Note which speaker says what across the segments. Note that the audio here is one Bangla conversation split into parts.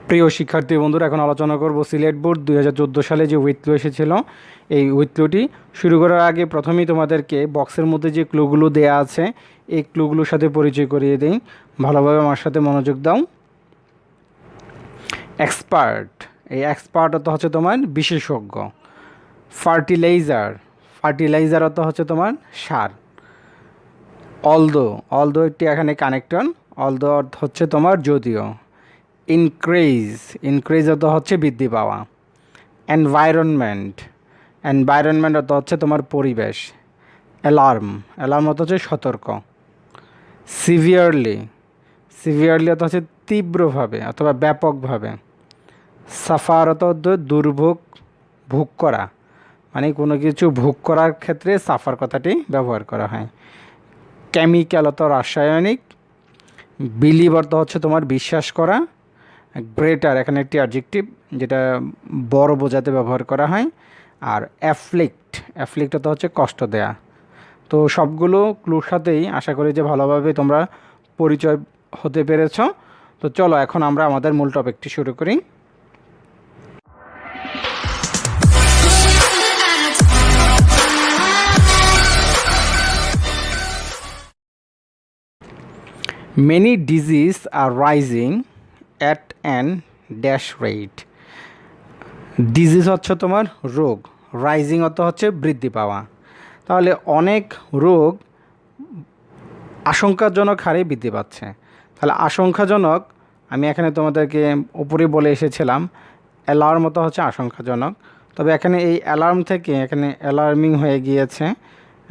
Speaker 1: প্রিয় শিক্ষার্থী বন্ধুরা, এখন আলোচনা করব সিলেট বোর্ড 2014 সালে যে উইথ্লু এসেছিল। এই উইথ্লুটি শুরু করার আগে প্রথমেই তোমাদেরকে বক্সের মধ্যে যে ক্লুগুলো দেয়া আছে এই ক্লুগুলোর সাথে পরিচয় করিয়ে দিই। ভালোভাবে আমার সাথে মনোযোগ দাও। এক্সপার্ট, এই এক্সপার্ট অর্থ হচ্ছে তোমার বিশেষজ্ঞ। ফার্টিলাইজার, ফার্টিলাইজার অর্থ হচ্ছে তোমার সার। অলদো একটি এখানে কানেক্টন, অলদো অর্থ হচ্ছে তোমার যদিও। ইনক্রিজ অর্থ হচ্ছে বৃদ্ধি পাওয়া। এনভায়রনমেন্ট অর্থ হচ্ছে তোমার পরিবেশ। অ্যালার্ম অর্থ হচ্ছে সতর্ক। সিভিয়ারলি অর্থ হচ্ছে তীব্রভাবে অথবা ব্যাপকভাবে। সাফার অর্থ দুর্ভোগ, ভোগ করা, মানে কোনো কিছু ভোগ করার ক্ষেত্রে সাফার কথাটি ব্যবহার করা হয়। কেমিক্যাল অর্থ রাসায়নিক। বিলিভ অর্থ হচ্ছে তোমার বিশ্বাস করা। গ্রেটার এখানে একটি অ্যাডজেক্টিভ যেটা বড় বোঝাতে ব্যবহার করা হয়। আর অ্যাফ্লিক্ট অর্থ হচ্ছে কষ্ট দেয়া। তো সবগুলো ক্লুর সাথেই আশা করি যে ভালোভাবে তোমরা পরিচয় হতে পেরেছ। তো চলো এখন আমরা আমাদের মূল টপিকটি শুরু করি। Many diseases are rising at an dash rate. Disease হচ্ছে তোমার রোগ, রাইজিং অর্থ হচ্ছে বৃদ্ধি পাওয়া। তাহলে অনেক রোগ আশঙ্কাজনক হারে বৃদ্ধি পাচ্ছে। তাহলে আশঙ্কাজনক আমি এখানে তোমাদেরকে উপরে বলে এসেছিলাম, অ্যালার্ম অর্থ হচ্ছে আশঙ্কাজনক। তবে এখানে এই অ্যালার্ম থেকে এখানে অ্যালার্মিং হয়ে গিয়েছে।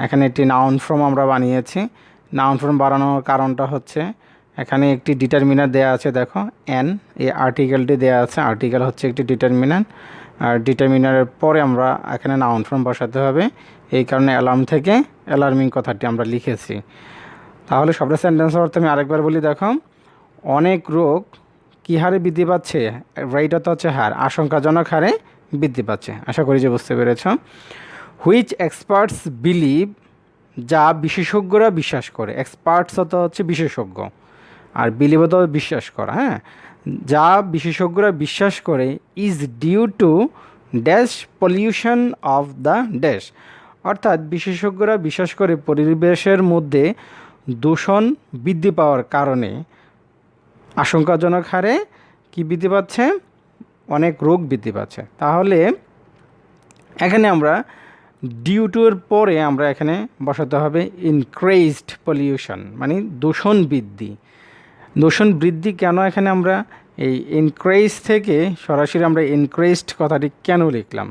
Speaker 1: এখানে একটি নাউন ফর্ম আমরা বানিয়েছি। নাউন ফর্ম বানানোর কারণটা হচ্ছে এখানে একটি ডিটারমিনার দেয়া আছে, দেখো এন, এই আর্টিকেলটি দেয়া আছে। আর্টিকেল হচ্ছে একটি ডিটারমিনার, আর ডিটারমিনারের পরে আমরা এখানে নাউন ফর্ম বসাতে হবে। এই কারণে অ্যালার্ম থেকে অ্যালার্মিং কথাটি আমরা লিখেছি। তাহলে সবটা সেন্টেন্স অর্থে আমি আরেকবার বলি, দেখো অনেক রোগ কী হারে বৃদ্ধি পাচ্ছে, রেট অর্থ হচ্ছে হার, আশঙ্কাজনক হারে বৃদ্ধি পাচ্ছে। আশা করি যে বুঝতে পেরেছ। হুইচ এক্সপার্টস বিলিভ, যা বিশেষজ্ঞরা বিশ্বাস করে। এক্সপার্টস অর্থ হচ্ছে বিশেষজ্ঞ, আর বিলিভ অর্থ বিশ্বাস করা। হ্যাঁ, যা বিশেষজ্ঞরা বিশ্বাস করে is due to dash pollution of the dash, অর্থাৎ বিশেষজ্ঞরা বিশ্বাস করে পরিবেশের মধ্যে দূষণ বৃদ্ধি পাওয়ার কারণে আশঙ্কাজনক হারে কি বৃদ্ধি পাচ্ছে, অনেক রোগ বৃদ্ধি পাচ্ছে। তাহলে এখানে আমরা ডিউ টু এর পরে আমরা এখানে বসাতে হবে ইনক্রিজড পলিউশন, মানে দূষণ বৃদ্ধি। দূষণ বৃদ্ধি কেন এখানে আমরা এই ইনক্রিজ থেকে সরাসরি আমরা ইনক্রিজড কথাটি কেন লিখলাম,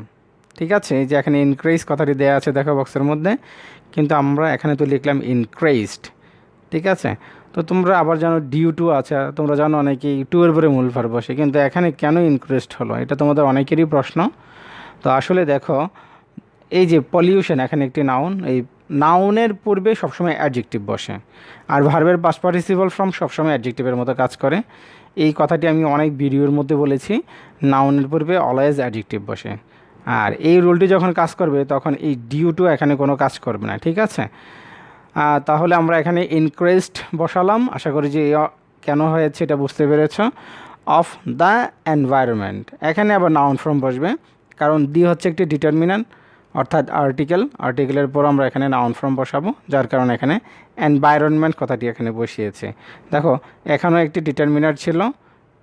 Speaker 1: ঠিক আছে? এই যে এখানে ইনক্রিজ কথাটি দেওয়া আছে দেখো বক্সের মধ্যে, কিন্তু আমরা এখানে তো লিখলাম ইনক্রিজড, ঠিক আছে? তো তোমরা আবার জানো ডিউ টু আছে, তোমরা জানো অনেকেই টু এর পরে মূল ভার্ব বসে, কিন্তু এখানে কেন ইনক্রিজড হলো এটা তোমাদের অনেকেরই প্রশ্ন। তো আসলে দেখো এই যে পলিউশন এখানে একটি নাউন, এই নাউনের পূর্বে সবসময় অ্যাডজেক্টিভ বসে, আর ভার্বের পাস্ট পার্টিসিপল ফর্ম সবসময় অ্যাডজেক্টিভের মতো কাজ করে। এই কথাটি আমি অনেক ভিডিওর মধ্যে বলেছি, নাউনের পূর্বে অলওয়েজ অ্যাডজেক্টিভ বসে। আর এই রুলটি যখন কাজ করবে তখন এই ডিউ টু এখানে কোনো কাজ করবে না, ঠিক আছে? তাহলে আমরা এখানে ইনক্রিজড বসালাম। আশা করি যে কেন হয়েছে এটা বুঝতে পেরেছ। অফ দ্য এনভায়রনমেন্ট, এখানে আবার নাউন ফর্ম বসবে, কারণ দি হচ্ছে একটি ডিটারমিনেন্ট অর্থাৎ আর্টিকেলের পর আমরা এখানে নাউন ফর্ম বসাবো, যার কারণে এখানে এনভায়রনমেন্ট কথাটি এখানে বসিয়েছে। দেখো এখানেও একটি ডিটারমিনার ছিল,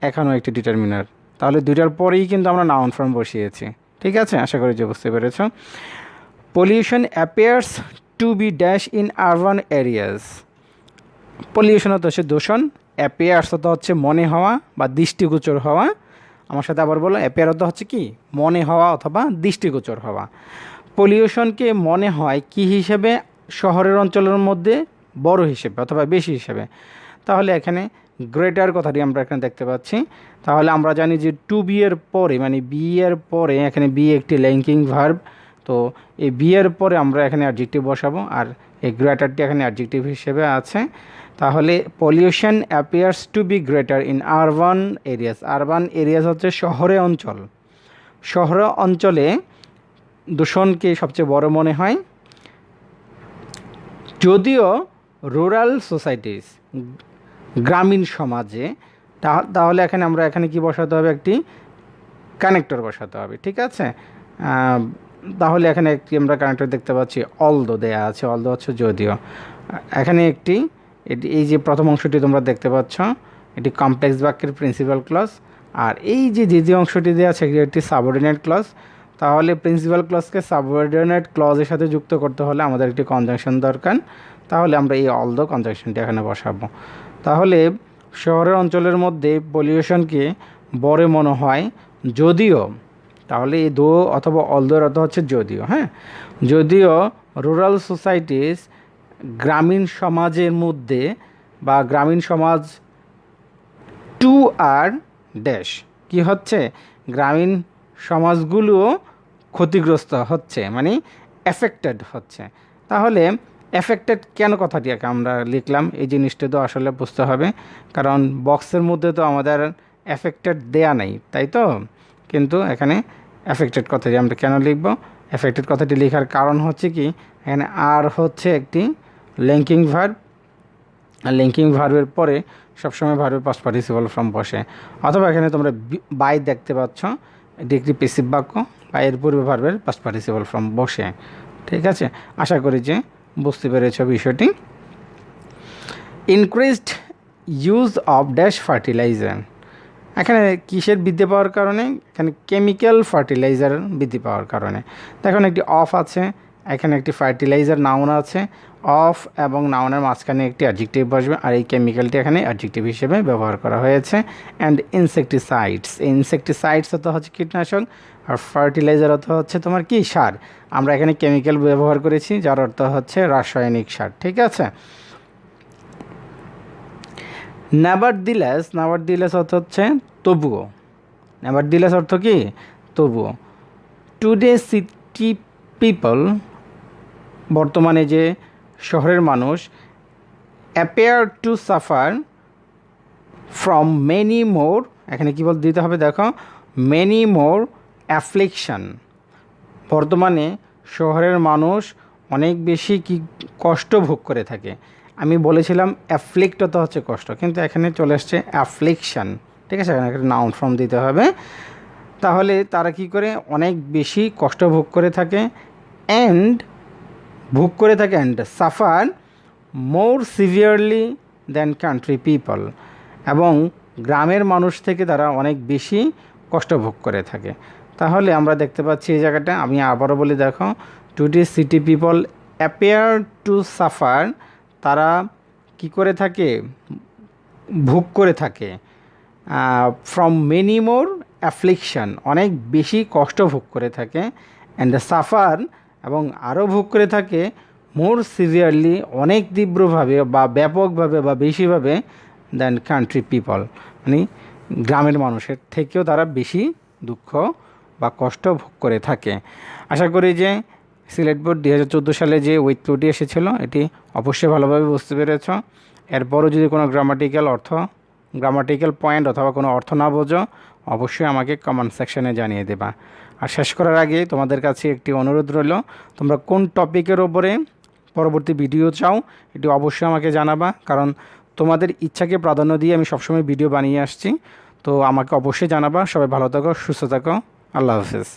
Speaker 1: এখানেও একটি ডিটারমিনার, তাহলে দুইটার পরেই কিন্তু আমরা নাউন ফর্ম বসিয়েছি, ঠিক আছে? আশা করি যে বুঝতে পেরেছ। Pollution appears to be dash in urban areas. Pollution হতে হচ্ছে দূষণ, অ্যাপিয়ার্স তো হচ্ছে মনে হওয়া বা দৃষ্টিগোচর হওয়া। আমার সাথে আবার বলো, অ্যাপিয়ার তো হচ্ছে কি মনে হওয়া অথবা দৃষ্টিগোচর হওয়া। পলিউশনকে মনে হয় কি হিসেবে, শহরের অঞ্চলের মধ্যে বড় হিসেবে অথবা বেশি হিসেবে। তাহলে এখানে গ্রেটার কথাটি আমরা এখানে দেখতে পাচ্ছি। তাহলে আমরা জানি যে টু বি এর পরে, মানে বি এর পরে, এখানে বি একটি লিঙ্কিং ভার্ব, তো এই বি এর পরে আমরা এখানে অ্যাডজেক্টিভ বসাবো, আর এই গ্রেটারটি এখানে অ্যাডজেক্টিভ হিসেবে আছে। তাহলে pollution appears to be greater in urban areas. Urban areas হচ্ছে শহরে অঞ্চল, শহর অঞ্চলে দূষণকে সবচেয়ে বড় মনে হয়। যদিও রুরাল সোসাইটিস, গ্রামীণ সমাজে, তাহলে আমরা এখানে কি বসাতে হবে, একটি কানেক্টর বসাতে হবে, ঠিক আছে। তাহলে এখানে একটি আমরা কানেক্টর দেখতে পাচ্ছি, অলদো দেয়া আছে, অলদো হচ্ছে যদিও। এখানে এই যে প্রথম অংশটি তোমরা দেখতে পাচ্ছ, এটি কমপ্লেক্স বাক্যের প্রিন্সিপাল ক্লজ, আর এই যে দ্বিতীয় অংশটি দেওয়া আছে এটি একটি সাবঅর্ডিনেট ক্লজ। তাহলে প্রিন্সিপাল ক্লজকে সাবঅর্ডিনেট ক্লজের সাথে যুক্ত করতে হলে আমাদের একটি কনজাংশন দরকার, তাহলে আমরা এই অলদো কনজাংশনটি এখানে বসাবো। তাহলে শহরের অঞ্চলের মধ্যে পলিউশনকে বড় মনে হয় যদিও, তাহলে এই দো অথবা অলদোর অর্থ হচ্ছে যদিও, হ্যাঁ, যদিও রুরাল সোসাইটিস, গ্রামীণ সমাজের মধ্যে বা গ্রামীণ সমাজ টু আর ড্যাশ কি হচ্ছে, গ্রামীণ সমাজগুলোও ক্ষতিগ্রস্ত হচ্ছে, মানে এফেক্টেড হচ্ছে। তাহলে এফেক্টেড কেন কথাটিকে আমরা লিখলাম, এই জিনিসটা তো আসলে বুঝতে হবে, কারণ বক্সের মধ্যে তো আমাদের এফেক্টেড দেয়া নেই, তাই তো। কিন্তু এখানে এফেক্টেড কথাটি আমরা কেন লিখব, এফেক্টেড কথাটি লেখার কারণ হচ্ছে কি, এখানে আর হচ্ছে একটি লিঙ্কিং ভার্ব, আর লিঙ্কিং ভার্বের পরে সবসময় ভার্বের পাস্ট পার্টিসিপল ফর্ম বসে, অথবা এখানে তোমরা বাই দেখতে পাচ্ছ, এটি একটি প্যাসিভ বাক্য, বাইয়ের পূর্বে ভার্বের পাস্ট পার্টিসিপল ফর্ম বসে, ঠিক আছে। আশা করি যে বুঝতে পেরেছ বিষয়টি। Increased use of dash fertiliser, এখানে কিসের বৃদ্ধি পাওয়ার কারণে, এখানে কেমিক্যাল ফার্টিলাইজার বৃদ্ধি পাওয়ার কারণে। দেখুন একটি অফ আছে, এখানে একটি ফার্টিলাইজার নাউন আছে, অফ এবং নাউনের মাঝখানে একটি অ্যাডজেক্টিভ বসবে, আর এই কেমিক্যালটি এখানে অ্যাডজেক্টিভ হিসেবে ব্যবহার করা হয়েছে। অ্যান্ড ইনসেকটিসাইডস, ইনসেকটিসাইডস অর্থ হচ্ছে কীটনাশক, আর ফার্টিলাইজার অর্থ হচ্ছে তোমার কি, সার। আমরা এখানে কেমিক্যাল ব্যবহার করেছি, যার অর্থ হচ্ছে রাসায়নিক সার, ঠিক আছে। নেভারদিলেস, নেভারদিলেস অর্থ হচ্ছে তবুও, নেভারদিলেস অর্থ কি, তবুও। টুডে সিটি পিপল, বর্তমানে যে শহরের মানুষ, appear to suffer from many more, এখানে কী বলতে দিতে হবে দেখো, মেনি মোর অ্যাফ্লিকশন, বর্তমানে শহরের মানুষ অনেক বেশি কি কষ্ট ভোগ করে থাকে। আমি বলেছিলাম অ্যাফ্লিক্ট তো হচ্ছে কষ্ট, কিন্তু এখানে চলে আসছে অ্যাফ্লিকশান, ঠিক আছে, এখানে একটা নাউন ফর্ম দিতে হবে। তাহলে তারা কি করে, অনেক বেশি কষ্ট ভোগ করে থাকে, অ্যান্ড ভোগ করে থাকে, and suffer more severely than country people, এবং গ্রামের মানুষ থেকে তারা অনেক বেশি কষ্ট ভোগ করে থাকে। তাহলে আমরা দেখতে পাচ্ছি এই জায়গাটা, আমি আবারও বলি দেখো, today city people appear to suffer, তারা কি করে থাকে, ভোগ করে থাকে, ফ্রম মেনি মোর অ্যাফ্লিকশান, অনেক বেশি কষ্ট ভোগ করে থাকে, অ্যান্ড সাফার, এবং আরও ভোগ করে থাকে, মোর সিভিয়ারলি, অনেক তীব্রভাবে বা ব্যাপকভাবে বা বেশিভাবে, দ্যান কান্ট্রি পিপল, মানে গ্রামের মানুষের থেকেও তারা বেশি দুঃখ বা কষ্ট ভোগ করে থাকে। আশা করি যে সিলেট বোর্ড 2014 সালে যে উইথ টুটি এসেছিলো এটি অবশ্যই ভালোভাবে বুঝতে পেরেছ। এরপরও যদি কোনো গ্রামাটিক্যাল পয়েন্ট অথবা কোনো অর্থ না বোঝো, অবশ্যই আমাকে কমেন্ট সেকশানে জানিয়ে দেবা। আর শেষ করার আগে তোমাদের কাছে একটি অনুরোধ রইল, তোমরা কোন টপিকের ওপরে পরবর্তী ভিডিও চাও এটি অবশ্যই আমাকে জানাবা, কারণ তোমাদের ইচ্ছাকে প্রাধান্য দিয়ে আমি সবসময় ভিডিও বানিয়ে আসছি। তো আমাকে অবশ্যই জানাবা। সবাই ভালো থাকো, সুস্থ থাকো, আল্লাহ হাফেজ।